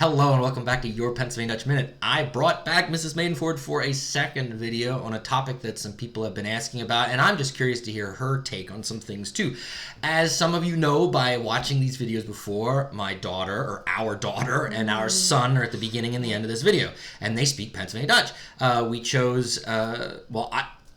Hello and welcome back to Your Pennsylvania Dutch Minute. I brought back Mrs. Madenford for a second video on a topic that some people have been asking about, and I'm just curious to hear her take on some things too. As some of you know by watching these videos before, my daughter, or our daughter, and our son are at the beginning and the end of this video, and they speak Pennsylvania Dutch. We chose,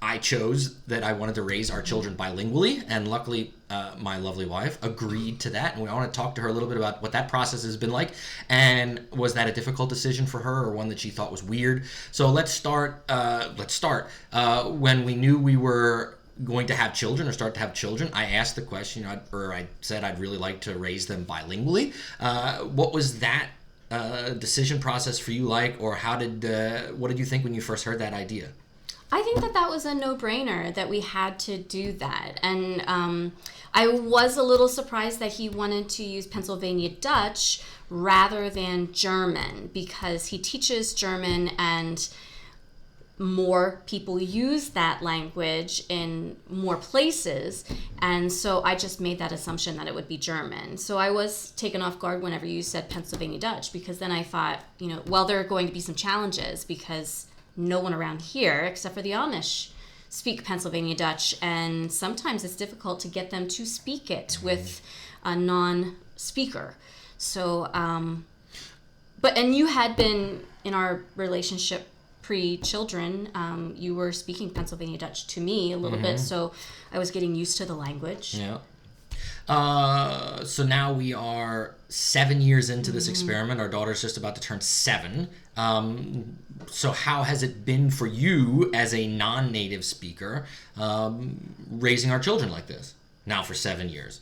I chose that I wanted to raise our children bilingually, and luckily my lovely wife agreed to that, and I want to talk to her a little bit about what that process has been like, and was that a difficult decision for her or one that she thought was weird? So let's start. When we knew we were going to have children or start to have children, I asked the question, I said I'd really like to raise them bilingually. What was that decision process for you like, or what did you think when you first heard that idea? I think that was a no-brainer that we had to do that. And I was a little surprised that he wanted to use Pennsylvania Dutch rather than German, because he teaches German and more people use that language in more places. And so I just made that assumption that it would be German. So I was taken off guard whenever you said Pennsylvania Dutch, because then I thought, there are going to be some challenges because no one around here, except for the Amish, speak Pennsylvania Dutch, and sometimes it's difficult to get them to speak it with a non-speaker. So, and you had been in our relationship pre-children, you were speaking Pennsylvania Dutch to me a little bit, so I was getting used to the language. Yeah. So now we are 7 years into this experiment. Our daughter's just about to turn 7. So how has it been for you as a non-native speaker raising our children like this now for 7 years?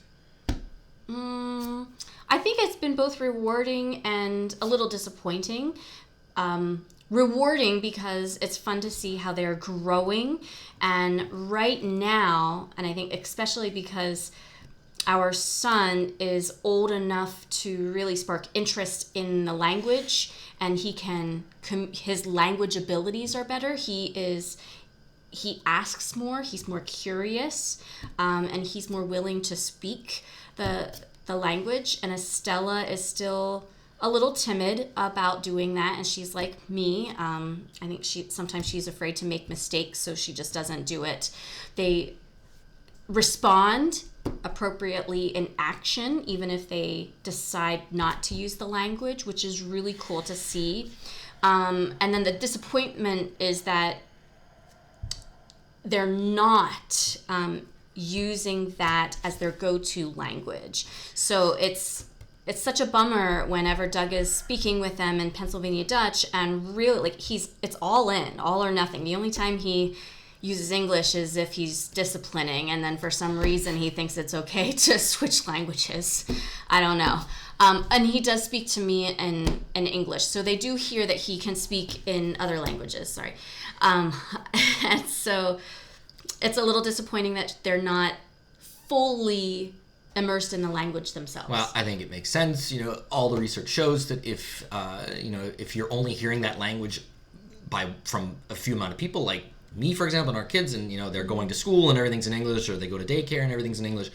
I think it's been both rewarding and a little disappointing. Rewarding because it's fun to see how they're growing. And right now, and I think especially because our son is old enough to really spark interest in the language, and his language abilities are better. He asks more, he's more curious, and he's more willing to speak the language. And Estella is still a little timid about doing that, and she's like me. I think sometimes she's afraid to make mistakes, so she just doesn't do it. They respond appropriately in action, even if they decide not to use the language, which is really cool to see. And then the disappointment is that they're not using that as their go-to language. So it's such a bummer whenever Doug is speaking with them in Pennsylvania Dutch, and really, it's all in, all or nothing. The only time he uses English is if he's disciplining, and then for some reason he thinks it's okay to switch languages. I don't know. And he does speak to me in English, so they do hear that he can speak in other languages. Sorry. And so it's a little disappointing that they're not fully immersed in the language themselves. Well, I think it makes sense. All the research shows that if you're only hearing that language from a few amount of people, like me, for example, and our kids, and they're going to school and everything's in English, or they go to daycare and everything's in English,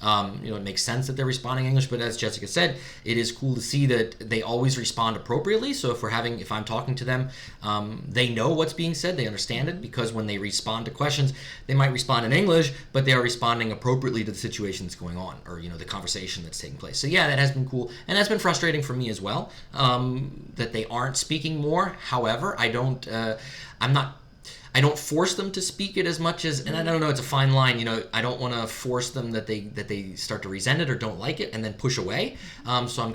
it makes sense that they're responding in English. But as Jessica said, it is cool to see that they always respond appropriately. So if I'm talking to them, they know what's being said, they understand it, because when they respond to questions, they might respond in English, but they are responding appropriately to the situation that's going on, or the conversation that's taking place. So yeah, that has been cool, and that's been frustrating for me as well, that they aren't speaking more. However, I don't force them to speak it as much as, and I don't know, it's a fine line. I don't want to force them that they start to resent it or don't like it and then push away. So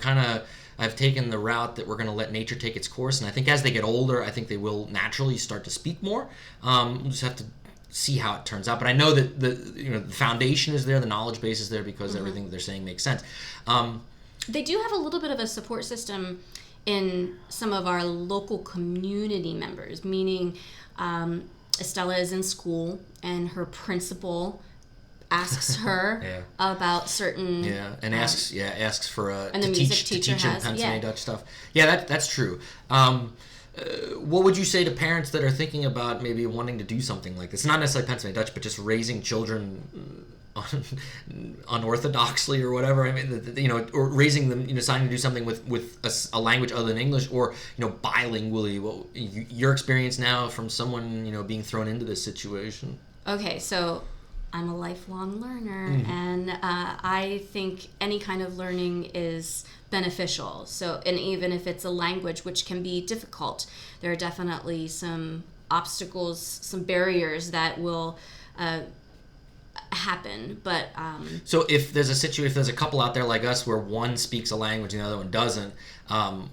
I've taken the route that we're going to let nature take its course, and I think as they get older, I think they will naturally start to speak more. We'll just have to see how it turns out. But I know that the foundation is there, the knowledge base is there, because everything that they're saying makes sense. They do have a little bit of a support system in some of our local community members, meaning Estella is in school and her principal asks her about certain asks for and the music teacher to teach them Pennsylvania Dutch stuff. Yeah, that's true. What would you say to parents that are thinking about maybe wanting to do something like this? Not necessarily Pennsylvania Dutch, but just raising children unorthodoxly or whatever. I mean, or raising them, deciding to do something with a language other than English, or bilingually. What your experience now from someone being thrown into this situation? Okay, so I'm a lifelong learner, and I think any kind of learning is beneficial. So, and even if it's a language, which can be difficult, there are definitely some obstacles, some barriers that will happen. But so if there's a couple out there like us where one speaks a language and the other one doesn't,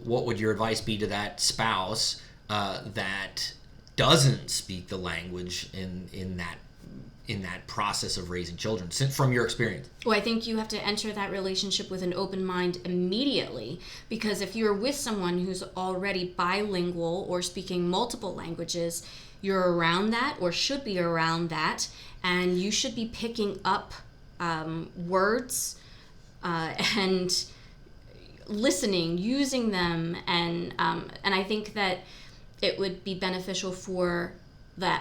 what would your advice be to that spouse that doesn't speak the language in that process of raising children, from your experience? Well, I think you have to enter that relationship with an open mind immediately, because if you're with someone who's already bilingual or speaking multiple languages, you're around that, or should be around that, and you should be picking up words and listening, using them, and I think that it would be beneficial for the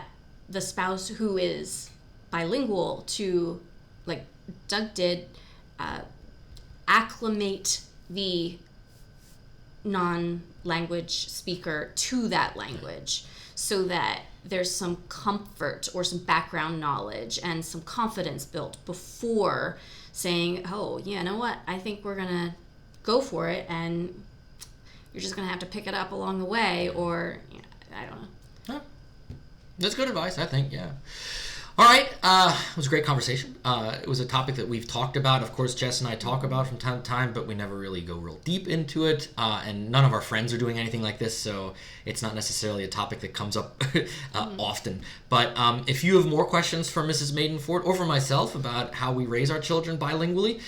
spouse who is bilingual to, like Doug did, acclimate the non-language speaker to that language, so that there's some comfort or some background knowledge and some confidence built before saying, oh, yeah, you know what, I think we're gonna go for it, and you're just gonna have to pick it up along the way, or I don't know. Huh. That's good advice, I think. Yeah. All right, it was a great conversation. It was a topic that we've talked about. Of course, Jess and I talk about from time to time, but we never really go real deep into it. And none of our friends are doing anything like this, so it's not necessarily a topic that comes up often. But if you have more questions for Mrs. Madenford or for myself about how we raise our children bilingually,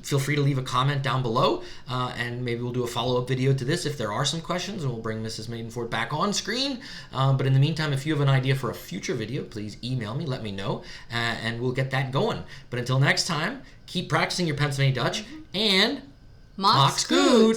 feel free to leave a comment down below, and maybe we'll do a follow-up video to this if there are some questions, and we'll bring Mrs. Madenford back on screen. But in the meantime, if you have an idea for a future video, please email me. Let me know, and we'll get that going. But until next time, keep practicing your Pennsylvania Dutch, and Mach's goed.